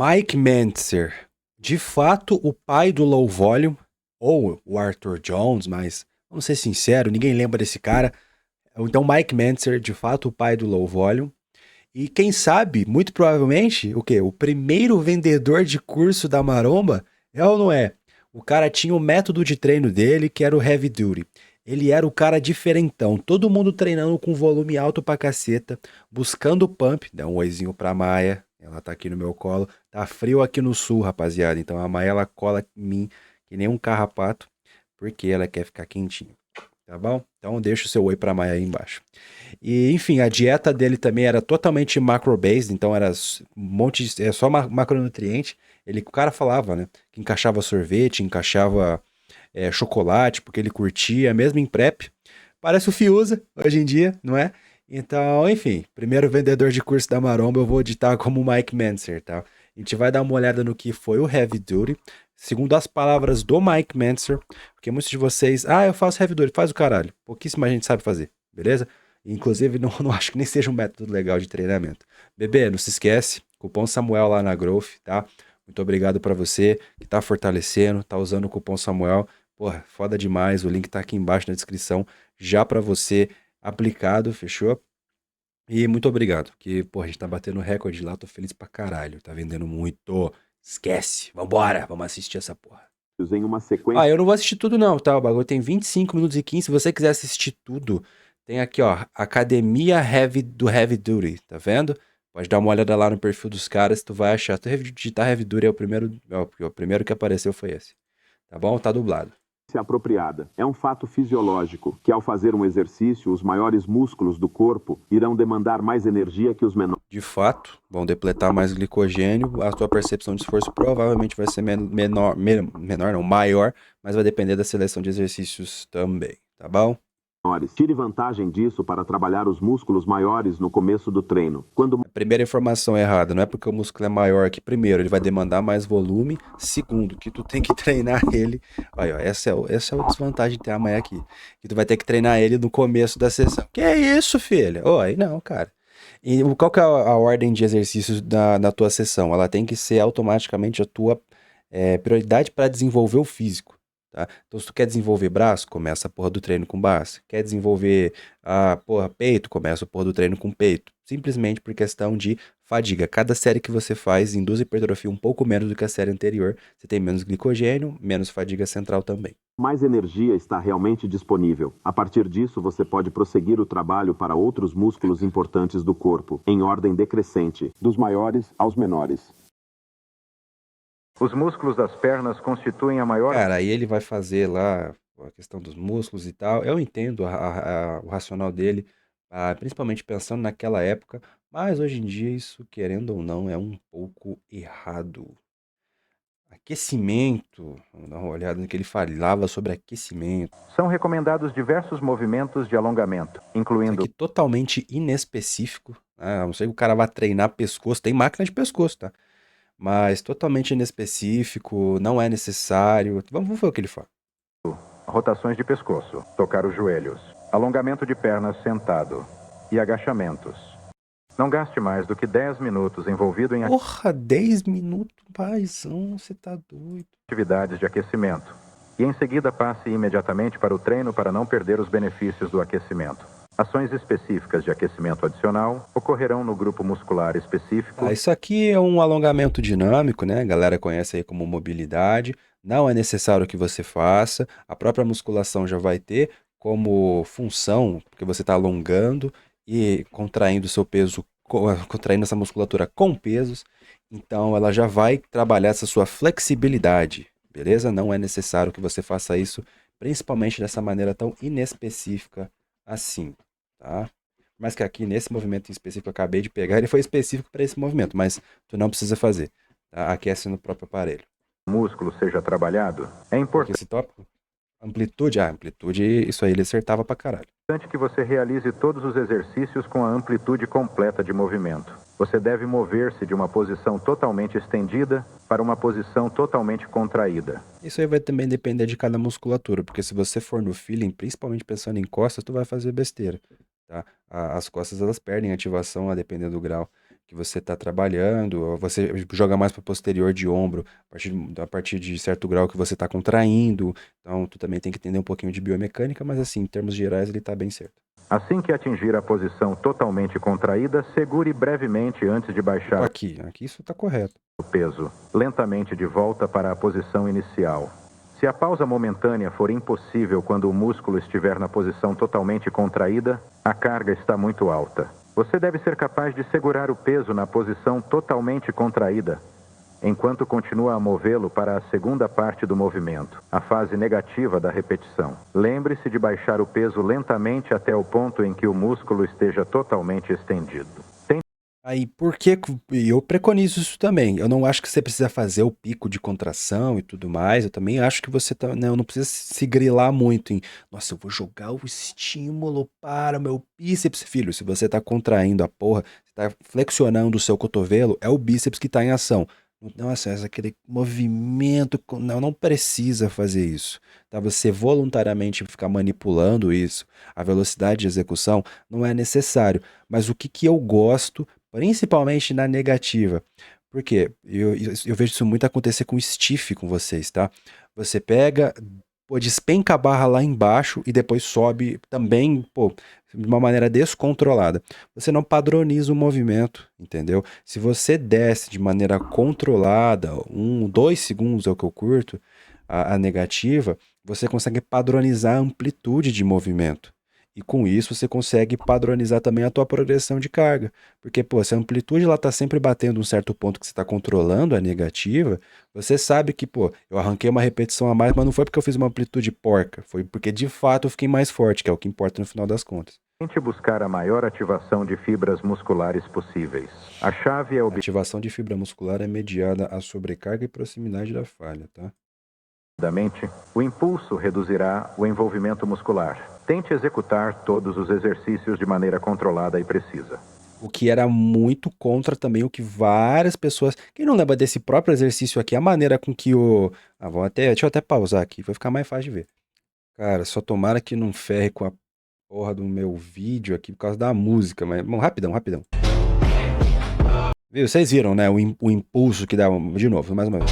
Mike Mentzer, de fato o pai do low volume, ou o Arthur Jones, mas vamos ser sinceros, ninguém lembra desse cara. Então Mike Mentzer, de fato o pai do low volume. E quem sabe, muito provavelmente, o quê? O primeiro vendedor de curso da maromba é ou não é? O cara tinha o método de treino dele, que era o heavy duty. Ele era o cara diferentão, todo mundo treinando com volume alto pra caceta, buscando pump. Dá um oizinho pra Maia, ela tá aqui no meu colo. Tá frio aqui no sul, rapaziada, então a Maia ela cola em mim que nem um carrapato, porque ela quer ficar quentinha, tá bom? Então deixa o seu oi pra Maia aí embaixo. E, enfim, a dieta dele também era totalmente macro-based, então era um monte de, só macronutriente. O cara falava, né, que encaixava sorvete, encaixava chocolate, porque ele curtia, mesmo em prep. Parece o Fiuza, hoje em dia, não é? Então, enfim, primeiro vendedor de curso da Maromba eu vou editar como Mike Mentzer, tá? A gente vai dar uma olhada no que foi o Heavy Duty, segundo as palavras do Mike Mentzer, porque muitos de vocês, eu faço Heavy Duty, faz o caralho. Pouquíssima gente sabe fazer, beleza? Inclusive, não acho que nem seja um método legal de treinamento. Bebê, não se esquece, cupom Samuel lá na Growth, tá? Muito obrigado pra você que tá fortalecendo, tá usando o cupom Samuel. Porra, foda demais, o link tá aqui embaixo na descrição, já pra você aplicado, fechou? E muito obrigado, que, porra, a gente tá batendo recorde lá, tô feliz pra caralho, tá vendendo muito. Esquece, vambora, vamos assistir essa porra. Em uma sequência. Eu não vou assistir tudo não, tá? O bagulho tem 25 minutos e 15. Se você quiser assistir tudo, tem aqui, ó, Academia Heavy do Heavy Duty, tá vendo? Pode dar uma olhada lá no perfil dos caras, tu vai achar. Se tu digitar Heavy Duty, o primeiro que apareceu foi esse. Tá bom? Tá dublado. Apropriada. É um fato fisiológico que, ao fazer um exercício, os maiores músculos do corpo irão demandar mais energia que os menores. De fato, vão depletar mais glicogênio, a tua percepção de esforço provavelmente vai ser maior, mas vai depender da seleção de exercícios também, tá bom? Tire vantagem disso para trabalhar os músculos maiores no começo do treino. A primeira informação é errada, não é porque o músculo é maior que primeiro, ele vai demandar mais volume. Segundo, que tu tem que treinar ele. Olha, ó, essa é a desvantagem de ter a manhã aqui. Que tu vai ter que treinar ele no começo da sessão. Que é isso, filha? Oi, não, cara. E qual que é a ordem de exercícios na tua sessão? Ela tem que ser automaticamente a tua prioridade para desenvolver o físico. Tá? Então, se tu quer desenvolver braço, começa a porra do treino com braço. Quer desenvolver peito, começa a porra do treino com peito. Simplesmente por questão de fadiga. Cada série que você faz induz hipertrofia um pouco menos do que a série anterior. Você tem menos glicogênio, menos fadiga central também. Mais energia está realmente disponível. A partir disso, você pode prosseguir o trabalho para outros músculos importantes do corpo, em ordem decrescente, dos maiores aos menores. Os músculos das pernas constituem a maior... Cara, aí ele vai fazer lá a questão dos músculos e tal. Eu entendo o racional dele, principalmente pensando naquela época, mas hoje em dia isso, querendo ou não, é um pouco errado. Aquecimento, vamos dar uma olhada no que ele falava sobre aquecimento. São recomendados diversos movimentos de alongamento, incluindo... Isso aqui totalmente inespecífico, né? A não ser que o cara vá treinar pescoço, tem máquina de pescoço, tá? Mas totalmente inespecífico, não é necessário. Vamos ver o que ele fala. Rotações de pescoço, tocar os joelhos, alongamento de pernas sentado e agachamentos. Não gaste mais do que 10 minutos envolvido em... Porra, 10 minutos, paizão, você tá doido. Atividades de aquecimento. E em seguida passe imediatamente para o treino para não perder os benefícios do aquecimento. Ações específicas de aquecimento adicional ocorrerão no grupo muscular específico. Isso aqui é um alongamento dinâmico, né? A galera conhece aí como mobilidade. Não é necessário que você faça. A própria musculação já vai ter como função, porque você está alongando e contraindo o seu peso, contraindo essa musculatura com pesos. Então ela já vai trabalhar essa sua flexibilidade, beleza? Não é necessário que você faça isso, principalmente dessa maneira tão inespecífica assim, tá? Mas que aqui nesse movimento em específico eu acabei de pegar, ele foi específico para esse movimento, mas tu não precisa fazer, tá? Aquece no próprio aparelho. O músculo seja trabalhado, é importante. Esse tópico, amplitude, isso aí ele acertava pra caralho. É importante que você realize todos os exercícios com a amplitude completa de movimento. Você deve mover-se de uma posição totalmente estendida para uma posição totalmente contraída. Isso aí vai também depender de cada musculatura, porque se você for no feeling, principalmente pensando em costas, tu vai fazer besteira, tá? As costas elas perdem ativação a depender do grau. que você está trabalhando, ou você joga mais para posterior de ombro, a partir de certo grau que você está contraindo. Então, tu também tem que entender um pouquinho de biomecânica, mas assim, em termos gerais, ele está bem certo. Assim que atingir a posição totalmente contraída, segure brevemente antes de Tipo baixar aqui isso está correto. o peso, lentamente de volta para a posição inicial. Se a pausa momentânea for impossível quando o músculo estiver na posição totalmente contraída, a carga está muito alta. Você deve ser capaz de segurar o peso na posição totalmente contraída, enquanto continua a movê-lo para a segunda parte do movimento, a fase negativa da repetição. Lembre-se de baixar o peso lentamente até o ponto em que o músculo esteja totalmente estendido. Aí, por que e eu preconizo isso também. Eu não acho que você precisa fazer o pico de contração e tudo mais. Eu também acho que você não precisa se grilar muito em, nossa, eu vou jogar o estímulo para o meu bíceps, filho. Se você tá contraindo a porra, você tá flexionando o seu cotovelo, é o bíceps que tá em ação. Nossa, aquele movimento, não precisa fazer isso, tá? Você voluntariamente ficar manipulando isso, a velocidade de execução não é necessário. Mas o que que eu gosto, principalmente na negativa? Porque eu vejo isso muito acontecer com stiff com vocês, tá? Você pega, pô, despenca a barra lá embaixo e depois sobe também, pô, de uma maneira descontrolada. Você não padroniza o movimento, entendeu? Se você desce de maneira controlada, 2 segundos é o que eu curto, a negativa, você consegue padronizar a amplitude de movimento. E com isso você consegue padronizar também a tua progressão de carga. Porque, pô, se a amplitude ela tá sempre batendo um certo ponto que você está controlando a negativa, você sabe que, pô, eu arranquei uma repetição a mais, mas não foi porque eu fiz uma amplitude porca, foi porque de fato eu fiquei mais forte, que é o que importa no final das contas. Tente buscar a maior ativação de fibras musculares possíveis. A chave é A ativação de fibra muscular é mediada à sobrecarga e proximidade da falha, tá? obediamente, o impulso reduzirá o envolvimento muscular. Tente executar todos os exercícios de maneira controlada e precisa. O que era muito contra também o que várias pessoas. Quem não lembra desse próprio exercício aqui, a maneira com que o. Deixa eu até pausar aqui, vai ficar mais fácil de ver. Cara, só tomara que não ferre com a porra do meu vídeo aqui por causa da música, mas. Bom, rapidão, rapidão. Viu? Vocês viram, né? O impulso que dá. De novo, mais uma vez.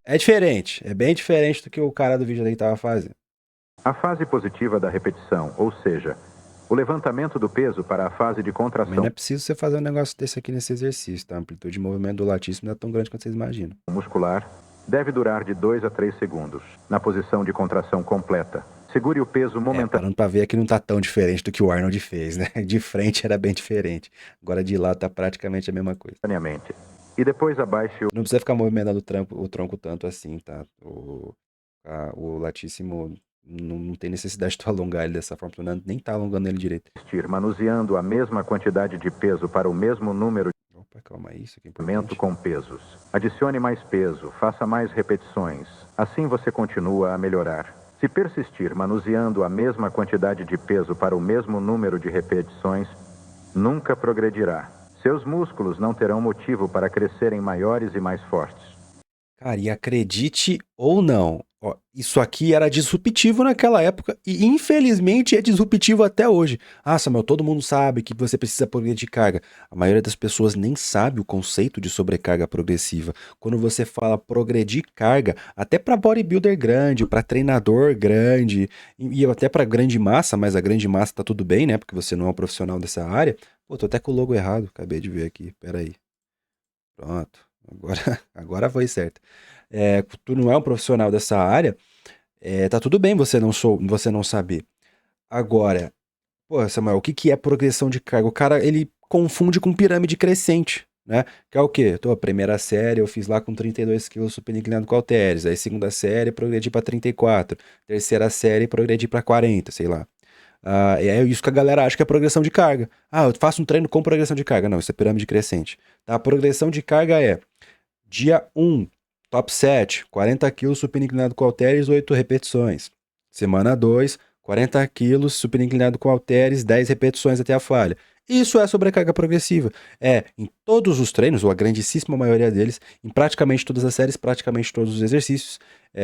É diferente, é bem diferente do que o cara do vídeo aí tava fazendo. A fase positiva da repetição, ou seja, o levantamento do peso para a fase de Mas contração não é preciso você fazer um negócio desse aqui nesse exercício, tá? A amplitude de movimento do latíssimo não é tão grande quanto vocês imaginam. muscular deve durar de 2 a 3 segundos, na posição de contração completa. Segure o peso Parando pra ver aqui não tá tão diferente do que o Arnold fez, né? De frente era bem diferente. Agora de lado tá praticamente a mesma coisa. momentaneamente. E depois abaixe Não precisa ficar movimentando o tronco tanto assim, tá? O latíssimo não tem necessidade de tu alongar ele dessa forma, tu nem tá alongando ele direito. o manuseando a mesma quantidade de peso para o mesmo número de Opa, calma aí, isso aqui é movimento importante. com pesos. Adicione mais peso, faça mais repetições. Assim você continua a melhorar. Se persistir manuseando a mesma quantidade de peso para o mesmo número de repetições, nunca progredirá. Seus músculos não terão motivo para crescerem maiores e mais fortes. Cara, e acredite ou não, ó, isso aqui era disruptivo naquela época e infelizmente é disruptivo até hoje. Ah, Samuel, todo mundo sabe que você precisa progredir carga. A maioria das pessoas nem sabe o conceito de sobrecarga progressiva. Quando você fala progredir carga, até para bodybuilder grande, para treinador grande e até para grande massa, mas a grande massa tá tudo bem, né? Porque você não é um profissional dessa área. Pô, tô até com o logo errado, acabei de ver aqui. Pera aí. Pronto. Agora foi certo. Tu não é um profissional dessa área, tá tudo bem você não saber. Agora, pô, Samuel, o que que é progressão de carga? O cara, ele confunde com pirâmide crescente, né? Que é o quê? A primeira série eu fiz lá com 32 quilos supino inclinado com halteres, aí segunda série progredi para 34, terceira série progredi para 40, sei lá. E é isso que a galera acha que é progressão de carga. Ah, eu faço um treino com progressão de carga. Não, isso é pirâmide crescente. Tá? A progressão de carga é dia 1, top 7, 40 quilos supino inclinado com halteres, 8 repetições. Semana 2, 40 quilos supino inclinado com halteres, 10 repetições até a falha. Isso é sobrecarga progressiva. Em todos os treinos, ou a grandíssima maioria deles, em praticamente todas as séries, praticamente todos os exercícios,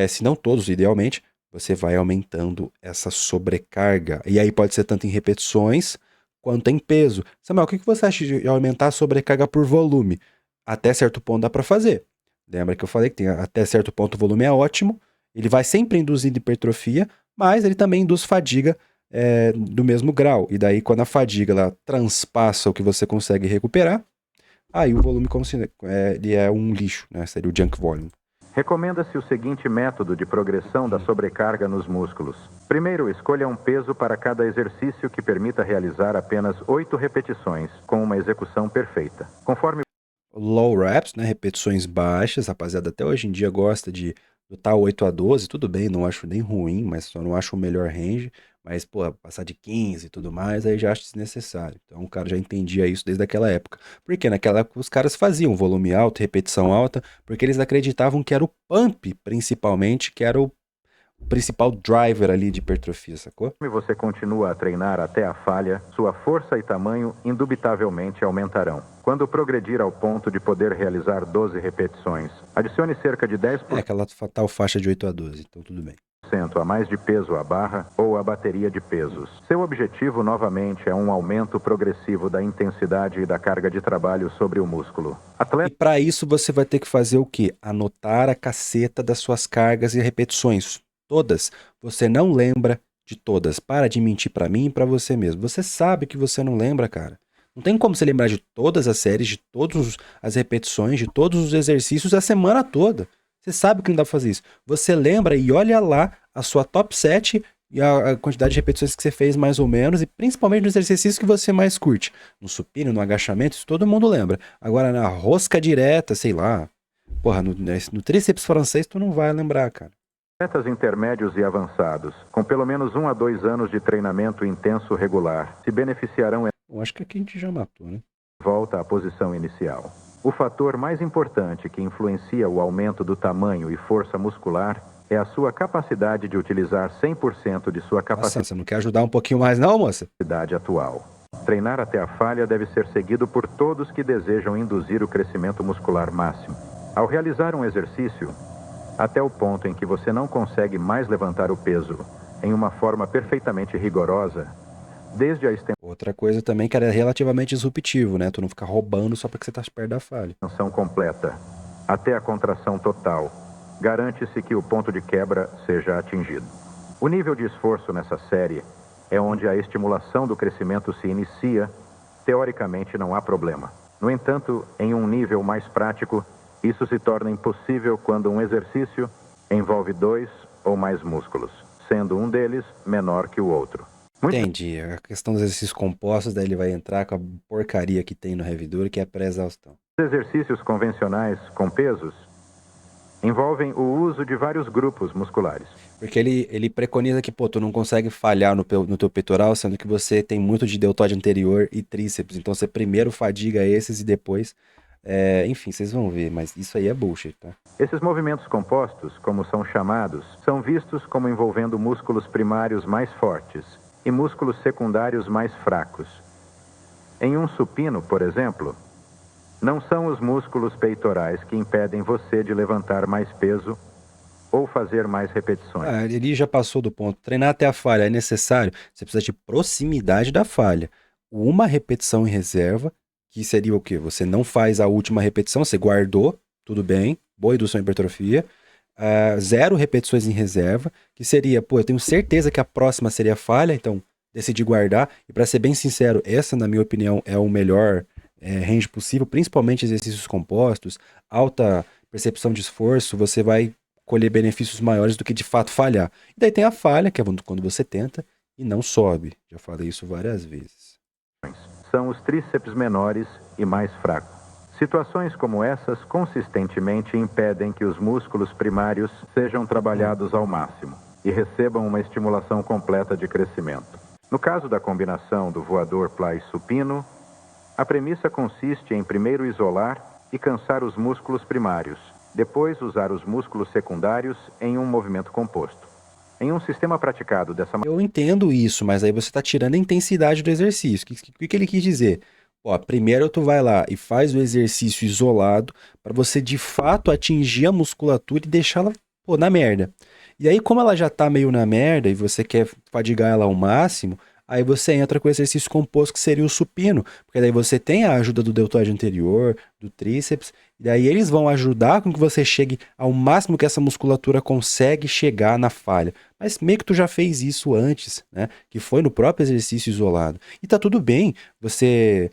se não todos, idealmente, você vai aumentando essa sobrecarga. E aí pode ser tanto em repetições, quanto em peso. Samuel, o que você acha de aumentar a sobrecarga por volume? Até certo ponto dá para fazer. Lembra que eu falei que tem até certo ponto o volume é ótimo, ele vai sempre induzindo hipertrofia, mas ele também induz fadiga do mesmo grau. E daí, quando a fadiga ela transpassa o que você consegue recuperar, aí o volume ele é um lixo, né? Seria o junk volume. Recomenda-se o seguinte método de progressão da sobrecarga nos músculos. Primeiro, escolha um peso para cada exercício que permita realizar apenas 8 repetições, com uma execução perfeita. Conforme Low reps, né? Repetições baixas, rapaziada, até hoje em dia gosta de lutar 8 a 12, tudo bem, não acho nem ruim, mas só não acho o melhor range. Mas, pô, passar de 15 e tudo mais, aí já acho desnecessário. Então o cara já entendia isso desde aquela época. Porque naquela época os caras faziam volume alto, repetição alta, porque eles acreditavam que era o pump, principalmente, que era o principal driver ali de hipertrofia, sacou? você continua a treinar até a falha, sua força e tamanho indubitavelmente aumentarão. Quando progredir ao ponto de poder realizar 12 repetições, adicione cerca de 10% aquela tal faixa de 8 a 12, então tudo bem. a mais de peso à barra ou à bateria de pesos. Seu objetivo, novamente, é um aumento progressivo da intensidade e da carga de trabalho sobre o músculo. E para isso você vai ter que fazer o quê? Anotar a caceta das suas cargas e repetições. Todas. Você não lembra de todas. Para de mentir para mim e para você mesmo. Você sabe que você não lembra, cara. Não tem como você lembrar de todas as séries, de todas as repetições, de todos os exercícios a semana toda. Você sabe que não dá pra fazer isso. Você lembra e olha lá a sua top 7 e a quantidade de repetições que você fez mais ou menos, e principalmente nos exercícios que você mais curte. No supino, no agachamento, isso todo mundo lembra. Agora na rosca direta, sei lá, porra, no tríceps francês tu não vai lembrar, cara. Atletas intermédios e avançados, com pelo menos 1 a 2 anos de treinamento intenso regular, se beneficiarão Eu acho que aqui a gente já matou, né? volta à posição inicial. O fator mais importante que influencia o aumento do tamanho e força muscular é a sua capacidade de utilizar 100% de sua Nossa, capacidade você não quer ajudar um pouquinho mais não, moça? atual. Treinar até a falha deve ser seguido por todos que desejam induzir o crescimento muscular máximo. Ao realizar um exercício, até o ponto em que você não consegue mais levantar o peso em uma forma perfeitamente rigorosa, desde a Outra coisa também que era relativamente disruptivo, né? Tu não ficar roubando só porque você tá perto da falha. extensão completa, até a contração total, garante-se que o ponto de quebra seja atingido. O nível de esforço nessa série é onde a estimulação do crescimento se inicia, teoricamente não há problema. No entanto, em um nível mais prático, isso se torna impossível quando um exercício envolve 2 ou mais músculos, sendo um deles menor que o outro. Entendi. A questão dos exercícios compostos, daí ele vai entrar com a porcaria que tem no Heavy Duty, que é a pré-exaustão. Exercícios convencionais com pesos envolvem o uso de vários grupos musculares. Porque ele preconiza que, pô, tu não consegue falhar no teu peitoral, sendo que você tem muito de deltóide anterior e tríceps. Então você primeiro fadiga esses e depois... enfim, vocês vão ver, mas isso aí é bullshit, tá? Esses movimentos compostos, como são chamados, são vistos como envolvendo músculos primários mais fortes e músculos secundários mais fracos. Em um supino, por exemplo, não são os músculos peitorais que impedem você de levantar mais peso ou fazer mais repetições. Ele já passou do ponto. Treinar até a falha é necessário. Você precisa de proximidade da falha. Uma repetição em reserva, que seria o quê? Você não faz a última repetição, você guardou, tudo bem, boa indução à hipertrofia. 0 repetições em reserva, que seria, pô, eu tenho certeza que a próxima seria falha, então decidi guardar. E para ser bem sincero, essa, na minha opinião, é o melhor range possível, principalmente exercícios compostos, alta percepção de esforço, você vai colher benefícios maiores do que de fato falhar. E daí tem a falha, que é quando você tenta e não sobe. Já falei isso várias vezes. São os tríceps menores e mais fracos. Situações como essas consistentemente impedem que os músculos primários sejam trabalhados ao máximo e recebam uma estimulação completa de crescimento. No caso da combinação do voador plai supino, a premissa consiste em primeiro isolar e cansar os músculos primários, depois usar os músculos secundários em um movimento composto. Em um sistema praticado dessa maneira... Eu entendo isso, mas aí você está tirando a intensidade do exercício. O que ele quis dizer? Ó, primeiro tu vai lá e faz o exercício isolado para você de fato atingir a musculatura e deixá-la, na merda. E aí, como ela já tá meio na merda e você quer fadigar ela ao máximo, Aí você entra com o exercício composto que seria o supino, porque daí você tem a ajuda do deltoide anterior, do tríceps, e daí eles vão ajudar com que você chegue ao máximo que essa musculatura consegue chegar na falha. Mas meio que tu já fez isso antes, né? Que foi no próprio exercício isolado. E tá tudo bem, você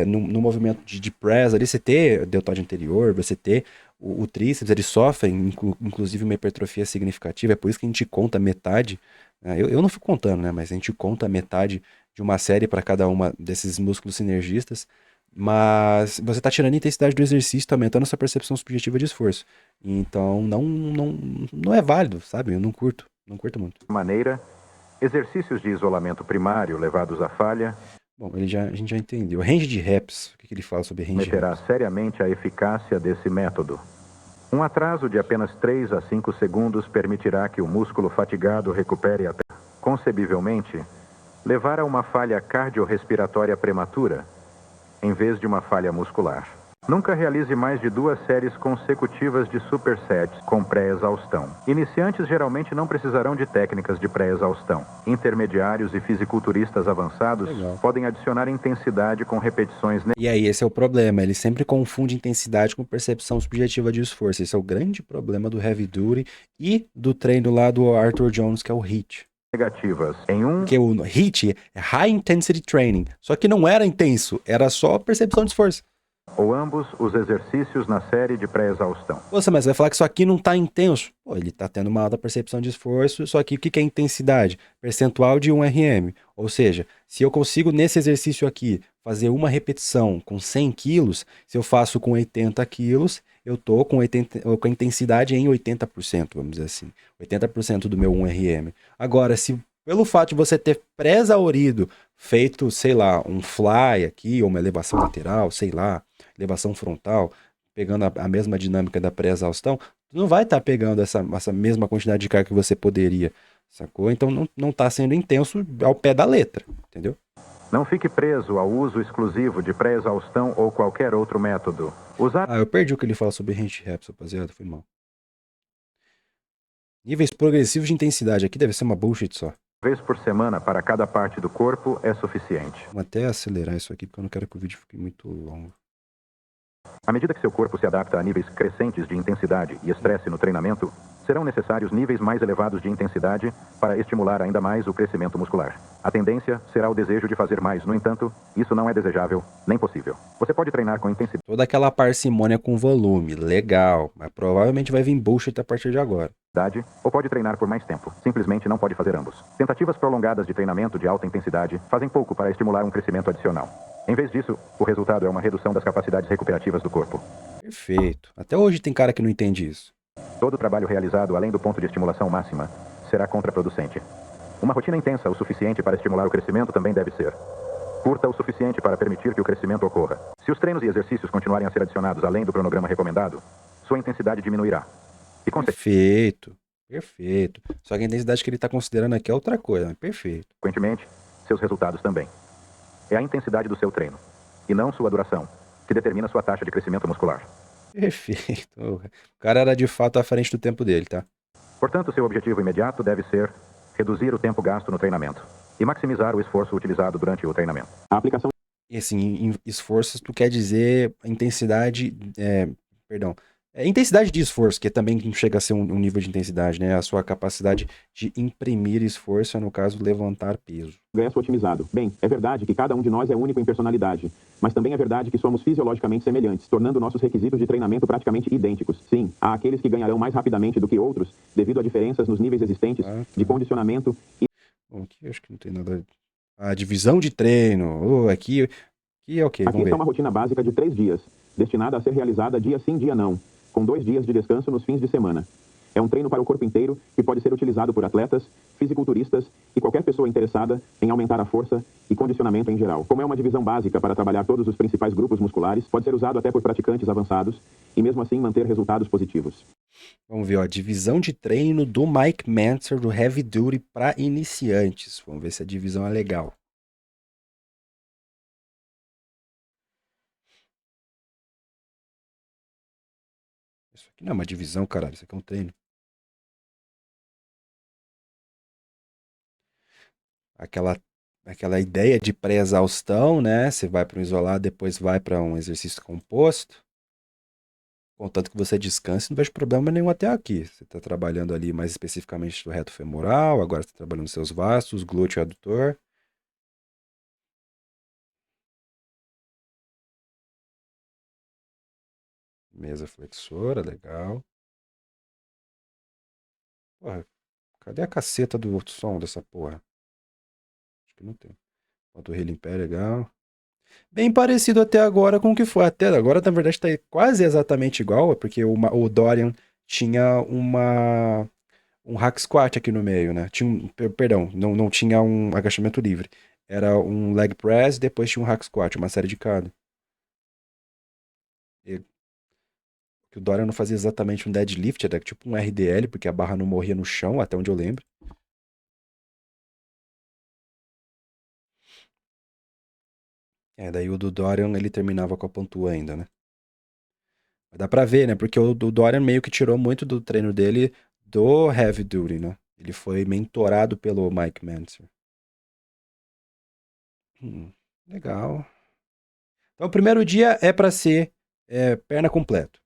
no movimento de press ali, você ter deltoide anterior, você ter o tríceps, eles sofrem, inclusive, uma hipertrofia significativa, é por isso que a gente conta metade, né? Eu não fico contando, né? Mas a gente conta metade de uma série para cada uma desses músculos sinergistas, mas você está tirando a intensidade do exercício, está aumentando a sua percepção subjetiva de esforço. Então, não é válido, sabe? Eu não curto muito. Maneira, exercícios de isolamento primário levados à falha Bom, a gente já entendeu. Range de reps, o que ele fala sobre range de meterá reps? seriamente a eficácia desse método. Um atraso de apenas 3 a 5 segundos permitirá que o músculo fatigado recupere até, concebivelmente, levar a uma falha cardiorrespiratória prematura, em vez de uma falha muscular. Nunca realize mais de 2 séries consecutivas de supersets com pré-exaustão. Iniciantes geralmente não precisarão de técnicas de pré-exaustão. Intermediários e fisiculturistas avançados Legal. podem adicionar intensidade com repetições. E aí, esse é o problema. Ele sempre confunde intensidade com percepção subjetiva de esforço. Esse é o grande problema do heavy duty e do treino lá do Arthur Jones, que é o HIIT. Negativas em um. Porque o HIIT é High Intensity Training. Só que não era intenso, era só percepção de esforço. Ou ambos os exercícios na série de pré-exaustão. Você, mas vai falar que isso aqui não tá intenso. Pô, ele tá tendo uma alta percepção de esforço, só que o que é intensidade? Percentual de 1 RM. Ou seja, se eu consigo nesse exercício aqui fazer uma repetição com 100 quilos, se eu faço com 80 quilos, eu tô com a intensidade em 80%, vamos dizer assim. 80% do meu 1 RM. Agora, se pelo fato de você ter pré-exaurido, feito, sei lá, um fly aqui, ou uma elevação lateral, sei lá, elevação frontal, pegando a mesma dinâmica da pré-exaustão, tu não vai estar pegando essa mesma quantidade de carga que você poderia, sacou? Então não está sendo intenso ao pé da letra, entendeu? Não fique preso ao uso exclusivo de pré-exaustão ou qualquer outro método. Usar Eu perdi o que ele fala sobre range reps, rapaziada, foi mal. Níveis progressivos de intensidade, aqui deve ser uma bullshit só. vez por semana para cada parte do corpo é suficiente. Vou até acelerar isso aqui, porque eu não quero que o vídeo fique muito longo. À medida que seu corpo se adapta a níveis crescentes de intensidade e estresse no treinamento, serão necessários níveis mais elevados de intensidade para estimular ainda mais o crescimento muscular. A tendência será o desejo de fazer mais, no entanto, isso não é desejável nem possível. Você pode treinar com intensidade. Toda aquela parcimônia com volume, legal, mas provavelmente vai vir bullshit a partir de agora. Ou pode treinar por mais tempo. Simplesmente não pode fazer ambos. Tentativas prolongadas de treinamento de alta intensidade fazem pouco para estimular um crescimento adicional. Em vez disso, o resultado é uma redução das capacidades recuperativas do corpo. Perfeito. Até hoje tem cara que não entende isso. Todo trabalho realizado além do ponto de estimulação máxima será contraproducente. Uma rotina intensa o suficiente para estimular o crescimento também deve ser curta o suficiente para permitir que o crescimento ocorra. Se os treinos e exercícios continuarem a ser adicionados além do cronograma recomendado, sua intensidade diminuirá. E Perfeito. Perfeito. Só que a intensidade que ele está considerando aqui é outra coisa, mas perfeito. consequentemente, seus resultados também. É a intensidade do seu treino, e não sua duração, que determina sua taxa de crescimento muscular. Perfeito. O cara era de fato à frente do tempo dele, tá? Portanto, seu objetivo imediato deve ser reduzir o tempo gasto no treinamento e maximizar o esforço utilizado durante o treinamento. A aplicação E assim, em esforços, tu quer dizer intensidade, intensidade de esforço, que também chega a ser um nível de intensidade, né? A sua capacidade de imprimir esforço, é, no caso, levantar peso. progresso otimizado. Bem, é verdade que cada um de nós é único em personalidade, mas também é verdade que somos fisiologicamente semelhantes, tornando nossos requisitos de treinamento praticamente idênticos. Sim, há aqueles que ganharão mais rapidamente do que outros, devido a diferenças nos níveis existentes de condicionamento e... Bom, aqui eu acho que não tem nada... A divisão de treino, aqui é ok, Aqui vamos está ver. uma rotina básica de 3 dias, destinada a ser realizada dia sim, dia não, com 2 dias de descanso nos fins de semana. É um treino para o corpo inteiro que pode ser utilizado por atletas, fisiculturistas e qualquer pessoa interessada em aumentar a força e condicionamento em geral. Como é uma divisão básica para trabalhar todos os principais grupos musculares, pode ser usado até por praticantes avançados e mesmo assim manter resultados positivos. Vamos ver, ó, divisão de treino do Mike Mentzer do Heavy Duty para iniciantes. Vamos ver se a divisão é legal. Isso aqui não é uma divisão, caralho, isso aqui é um treino. Aquela aquela ideia de pré-exaustão, né? Você vai para um isolado, depois vai para um exercício composto. Contanto que você descanse, não vejo problema nenhum até aqui. Você está trabalhando ali mais especificamente do reto femoral, agora você está trabalhando seus vastos, glúteo e adutor. Mesa flexora, legal. Porra, cadê a caceta do som dessa porra? Acho que não tem. Panturrilha em pé, legal. Bem parecido até agora com o que foi. Até agora, na verdade, está quase exatamente igual, porque o Dorian tinha um hack squat aqui no meio, né? Tinha perdão, não tinha um agachamento livre. Era um leg press, depois tinha um hack squat, uma série de cada. E, que o Dorian não fazia exatamente um deadlift, era tipo um RDL, porque a barra não morria no chão, até onde eu lembro. Daí o do Dorian ele terminava com a pantua ainda, né? Dá pra ver, né? Porque o do Dorian meio que tirou muito do treino dele do heavy duty, né? Ele foi mentorado pelo Mike Mentzer. Legal. Então, o primeiro dia é pra ser perna completo.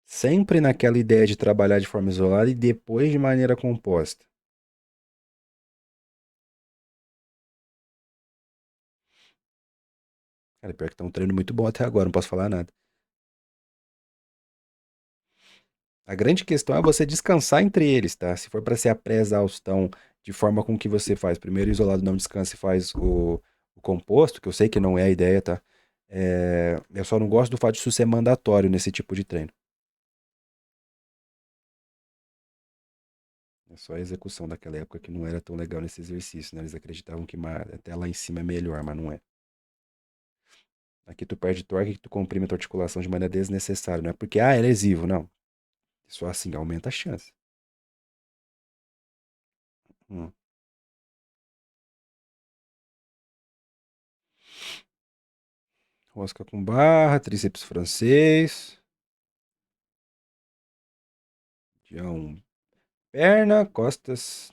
Sempre naquela ideia de trabalhar de forma isolada e depois de maneira composta. Cara, pior que tá um treino muito bom até agora, não posso falar nada. A grande questão é você descansar entre eles, tá? Se for pra ser a pré-exaustão de forma com que você faz, primeiro isolado não descansa e faz o composto, que eu sei que não é a ideia, tá? Eu só não gosto do fato de isso ser mandatório nesse tipo de treino. É só a execução daquela época que não era tão legal nesse exercício, né? Eles acreditavam que até lá em cima é melhor, mas não é. Aqui tu perde torque e tu comprime a tua articulação de maneira desnecessária. Não é porque, é lesivo, não. Só assim aumenta a chance. Hum. Rosca com barra, tríceps francês. Dia 1. Perna, costas.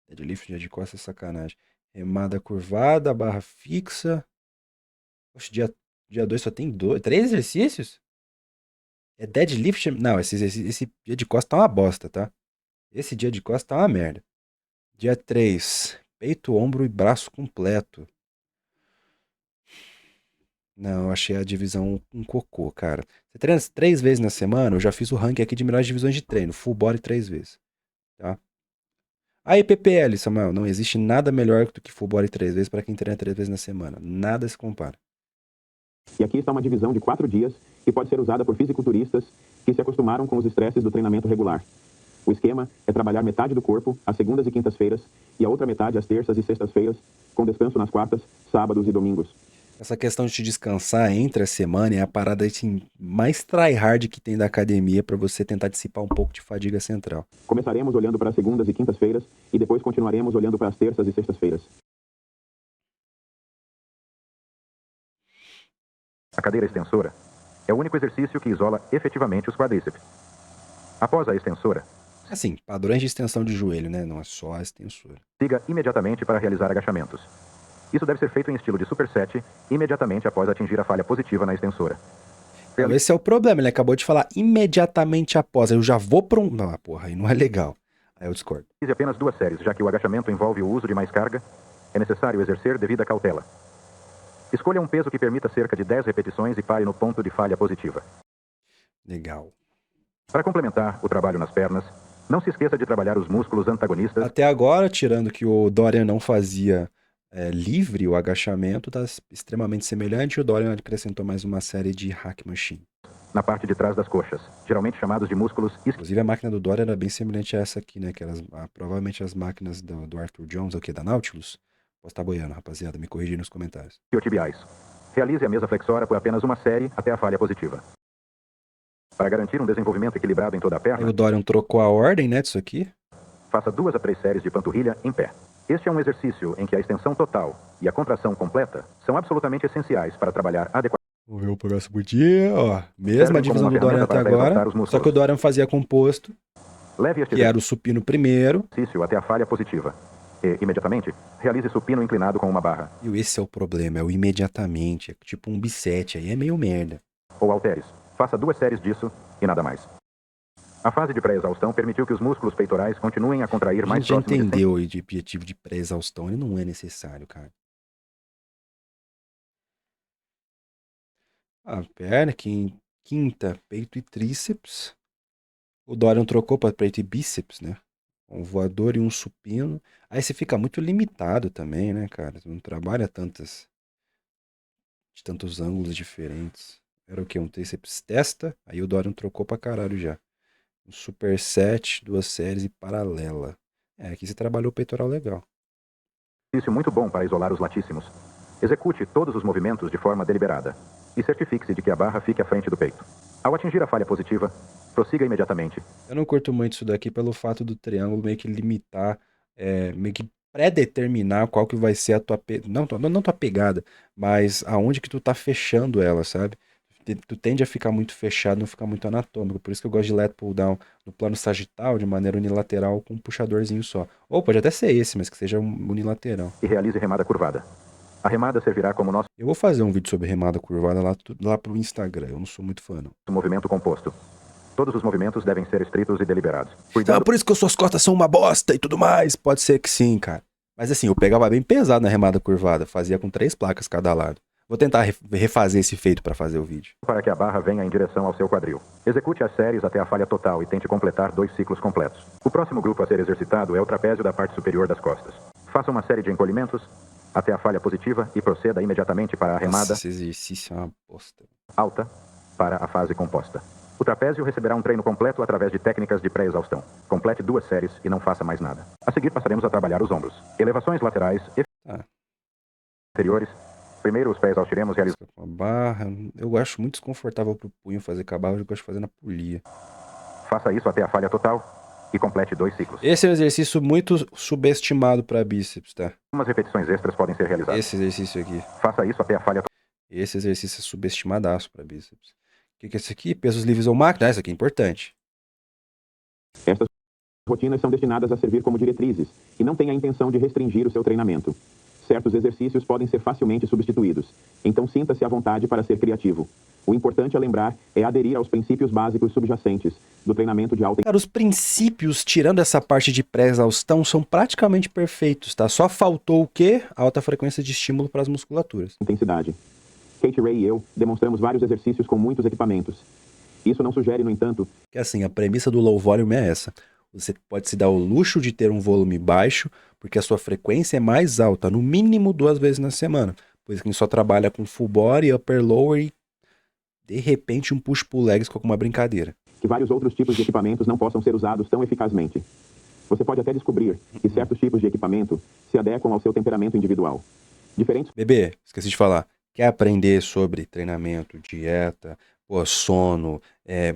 Deadlift, dia de costas, sacanagem. Remada curvada, barra fixa. Oxe, dia 2 só tem 3 exercícios? É deadlift? Não, esse dia de costas tá uma bosta, tá? Esse dia de costas tá uma merda. Dia 3, peito, ombro e braço completo. Não, eu achei a divisão um cocô, cara. Você treina 3 vezes na semana, eu já fiz o ranking aqui de melhores divisões de treino. Full body 3 vezes, tá? Aí, PPL, Samuel, não existe nada melhor do que full body 3 vezes para quem treina 3 vezes na semana. Nada se compara. E aqui está uma divisão de 4 dias que pode ser usada por fisiculturistas que se acostumaram com os estresses do treinamento regular. O esquema é trabalhar metade do corpo às segundas e quintas-feiras e a outra metade às terças e sextas-feiras, com descanso nas quartas, sábados e domingos. Essa questão de te descansar entre a semana é a parada assim, mais tryhard que tem da academia para você tentar dissipar um pouco de fadiga central. Começaremos olhando para as segundas e quintas-feiras e depois continuaremos olhando para as terças e sextas-feiras. A cadeira extensora é o único exercício que isola efetivamente os quadríceps. Após a extensora, Assim, padrões de extensão de joelho, né? Não é só a extensora. siga imediatamente para realizar agachamentos. Isso deve ser feito em estilo de superset imediatamente após atingir a falha positiva na extensora. Então, esse é o problema, ele acabou de falar imediatamente após. Eu já vou para um. Não, porra, aí não é legal. Aí eu discordo. Realize apenas 2 séries, já que o agachamento envolve o uso de mais carga. É necessário exercer devida cautela. Escolha um peso que permita cerca de 10 repetições e pare no ponto de falha positiva. Legal. Para complementar o trabalho nas pernas, não se esqueça de trabalhar os músculos antagonistas. Até agora, tirando que o Dorian não fazia livre o agachamento, tá extremamente semelhante. O Dorian acrescentou mais uma série de hack machine. Na parte de trás das coxas, geralmente chamados de músculos Inclusive a máquina do Dorian era bem semelhante a essa aqui, né? Que eram provavelmente as máquinas do Arthur Jones, ou que da Nautilus. Posso estar boiando, rapaziada, me corrigir nos comentários. isquiotibiais. Realize a mesa flexora por apenas uma série até a falha positiva. Para garantir um desenvolvimento equilibrado em toda a Aí perna, o Dorian trocou a ordem, né, disso aqui. faça 2 a 3 séries de panturrilha em pé. Este é um exercício em que a extensão total e a contração completa são absolutamente essenciais para trabalhar adequadamente. Vamos ver o próximo dia, ó. Mesma Servem como divisão uma do Dorian ferramenta até para exaltar agora, os só músculos. que o Dorian fazia composto, Leve este que era o supino primeiro, exercício até a falha positiva. E, imediatamente, realize supino inclinado com uma barra. e esse é o problema, é o imediatamente, é tipo um bisete, aí é meio merda. Ou halteres. Faça 2 séries disso e nada mais. A fase de pré-exaustão permitiu que os músculos peitorais continuem a contrair A mais gente já próximo de 100. entendeu o objetivo de pré-exaustão, ele não é necessário, cara. A perna, quinta, peito e tríceps. O Dorian trocou para peito e bíceps, né? Um voador e um supino. Aí você fica muito limitado também, né, cara? Você não trabalha de tantos ângulos diferentes. Era o quê? Um tríceps testa? Aí o Dorian trocou pra caralho já. Um superset, 2 séries e paralela. É, aqui você trabalhou o peitoral legal. Exercício muito bom para isolar os latíssimos. Execute todos os movimentos de forma deliberada e certifique-se de que a barra fique à frente do peito. Ao atingir a falha positiva, prossiga imediatamente. Eu não curto muito isso daqui pelo fato do triângulo meio que limitar, meio que pré-determinar qual que vai ser a tua, não tua pegada, mas aonde que tu tá fechando ela, sabe? Tu tende a ficar muito fechado, não ficar muito anatômico. Por isso que eu gosto de let pull down no plano sagital, de maneira unilateral, com um puxadorzinho só. Ou pode até ser esse, mas que seja unilateral. E realize remada curvada. A remada servirá como nosso Eu vou fazer um vídeo sobre remada curvada lá pro Instagram. Eu não sou muito fã, não. movimento composto. Todos os movimentos devem ser estritos e deliberados. Então, Cuidado por isso que as suas costas são uma bosta e tudo mais. Pode ser que sim, cara. Mas assim, eu pegava bem pesado na remada curvada. Fazia com 3 placas cada lado. Vou tentar refazer esse feito para fazer o vídeo. para que a barra venha em direção ao seu quadril. Execute as séries até a falha total e tente completar 2 ciclos completos. O próximo grupo a ser exercitado é o trapézio da parte superior das costas. Faça uma série de encolhimentos até a falha positiva e proceda imediatamente para a remada Esse exercício é uma bosta. alta para a fase composta. O trapézio receberá um treino completo através de técnicas de pré-exaustão. Complete 2 séries e não faça mais nada. A seguir passaremos a trabalhar os ombros. Elevações laterais e inferiores. Primeiro os pés exaustiremos realizando Com a barra. Eu acho muito desconfortável pro punho fazer com a barra, eu gosto de fazer na polia. Faça isso até a falha total e complete 2 ciclos. Esse é um exercício muito subestimado para bíceps, tá? Algumas repetições extras podem ser realizadas. Esse exercício aqui. Faça isso até a falha total. Esse exercício é subestimadaço para bíceps. O que é esse aqui? Pesos livres ou máquina? Isso aqui é importante. Estas rotinas são destinadas a servir como diretrizes e não têm a intenção de restringir o seu treinamento. Certos exercícios podem ser facilmente substituídos, então sinta-se à vontade para ser criativo. O importante a lembrar é aderir aos princípios básicos subjacentes do treinamento de alta Cara, os princípios, tirando essa parte de pré-exaustão, são praticamente perfeitos, tá? Só faltou o quê? Alta frequência de estímulo para as musculaturas. intensidade. Kate Ray e eu demonstramos vários exercícios com muitos equipamentos. Isso não sugere, no entanto, Que assim, a premissa do low volume é essa. Você pode se dar o luxo de ter um volume baixo, porque a sua frequência é mais alta, no mínimo 2 vezes na semana. Pois quem só trabalha com full body, upper lower e de repente um push-pull legs com alguma brincadeira. que vários outros tipos de equipamentos não possam ser usados tão eficazmente. Você pode até descobrir que certos tipos de equipamento se adequam ao seu temperamento individual. Diferentes Bebê, esqueci de falar. Quer aprender sobre treinamento, dieta, sono,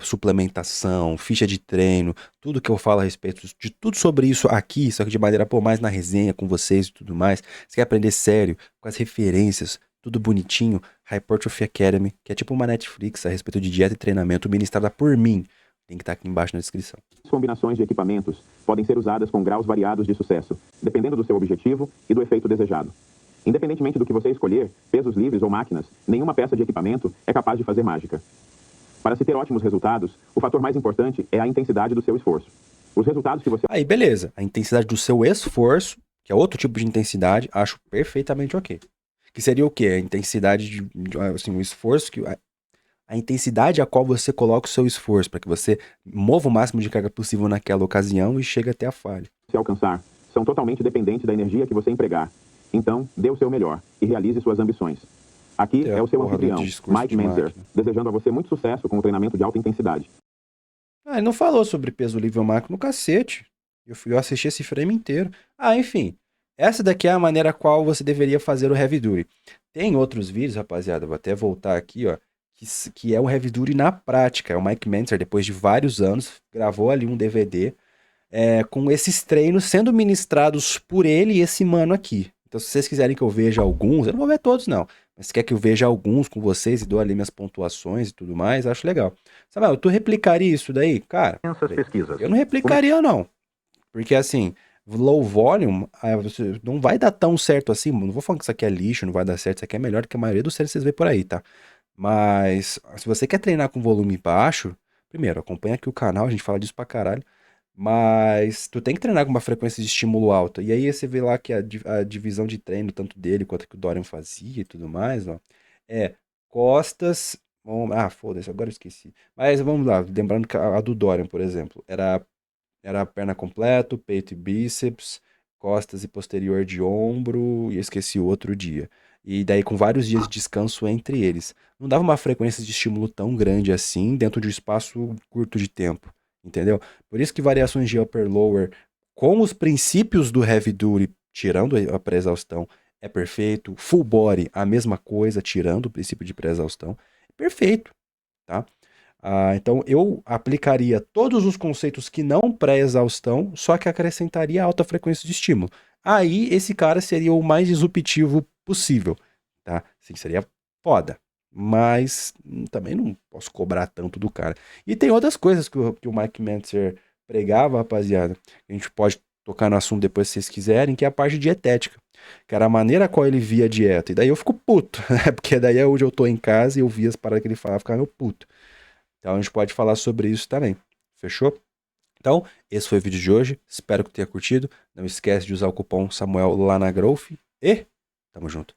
suplementação, ficha de treino, tudo que eu falo a respeito de tudo sobre isso aqui, só que de maneira mais na resenha com vocês e tudo mais. Você quer aprender sério, com as referências, tudo bonitinho? Hypertrophy Academy, que é tipo uma Netflix a respeito de dieta e treinamento ministrada por mim. Tem que estar aqui embaixo na descrição. combinações de equipamentos podem ser usadas com graus variados de sucesso, dependendo do seu objetivo e do efeito desejado. Independentemente do que você escolher, pesos livres ou máquinas, nenhuma peça de equipamento é capaz de fazer mágica. Para se ter ótimos resultados, o fator mais importante é a intensidade do seu esforço. Os resultados que você Aí, beleza. A intensidade do seu esforço, que é outro tipo de intensidade, acho perfeitamente ok. Que seria o quê? A intensidade assim, o esforço que a intensidade a qual você coloca o seu esforço para que você mova o máximo de carga possível naquela ocasião e chegue até a falha. alcançar são totalmente dependentes da energia que você empregar. Então, dê o seu melhor e realize suas ambições. Aqui é o seu porra do anfitrião, discurso Mike de Menzer, máquina. desejando a você muito sucesso com o treinamento de alta intensidade. Ah, ele não falou sobre peso livre ou máquina no cacete. Eu assisti esse frame inteiro. Ah, enfim. Essa daqui é a maneira qual você deveria fazer o heavy duty. Tem outros vídeos, rapaziada, vou até voltar aqui, ó, que é o heavy duty na prática. É o Mike Menzer, depois de vários anos, gravou ali um DVD com esses treinos sendo ministrados por ele e esse mano aqui. Então, se vocês quiserem que eu veja alguns, eu não vou ver todos, não. Mas se quer que eu veja alguns com vocês e dou ali minhas pontuações e tudo mais, acho legal. Samuel, tu replicaria isso daí? Cara, Essas pesquisas. eu não replicaria não. Porque assim, low volume, você não vai dar tão certo assim. Não vou falar que isso aqui é lixo, não vai dar certo. Isso aqui é melhor do que a maioria dos séries que vocês vê por aí, tá? Mas se você quer treinar com volume baixo, primeiro, acompanha aqui o canal, a gente fala disso pra caralho. Mas tu tem que treinar com uma frequência de estímulo alta. E aí você vê lá que a divisão de treino, tanto dele quanto que o Dorian fazia e tudo mais, ó. É costas. Ah, foda-se, agora eu esqueci. Mas vamos lá, lembrando que a do Dorian, por exemplo, era perna completo, peito e bíceps, costas e posterior de ombro, e eu esqueci o outro dia. E daí com vários dias de descanso entre eles. Não dava uma frequência de estímulo tão grande assim dentro de um espaço curto de tempo, entendeu? Por isso que variações de upper lower com os princípios do heavy duty, tirando a pré-exaustão, é perfeito. Full body, a mesma coisa, tirando o princípio de pré-exaustão, é perfeito, tá? Então eu aplicaria todos os conceitos que não pré-exaustão, só que acrescentaria alta frequência de estímulo. Aí esse cara seria o mais disruptivo possível, tá? Assim, seria foda. Mas também não posso cobrar tanto do cara. E tem outras coisas que o Mike Mentzer pregava, rapaziada. A gente pode tocar no assunto depois se vocês quiserem, que é a parte dietética. Que era a maneira qual ele via a dieta. E daí eu fico puto, né? Porque daí é onde eu tô em casa e eu vi as paradas que ele falava, ficava meio puto. Então a gente pode falar sobre isso também. Fechou? Então, esse foi o vídeo de hoje. Espero que tenha curtido. Não esquece de usar o cupom Samuel lá na Growth. E tamo junto.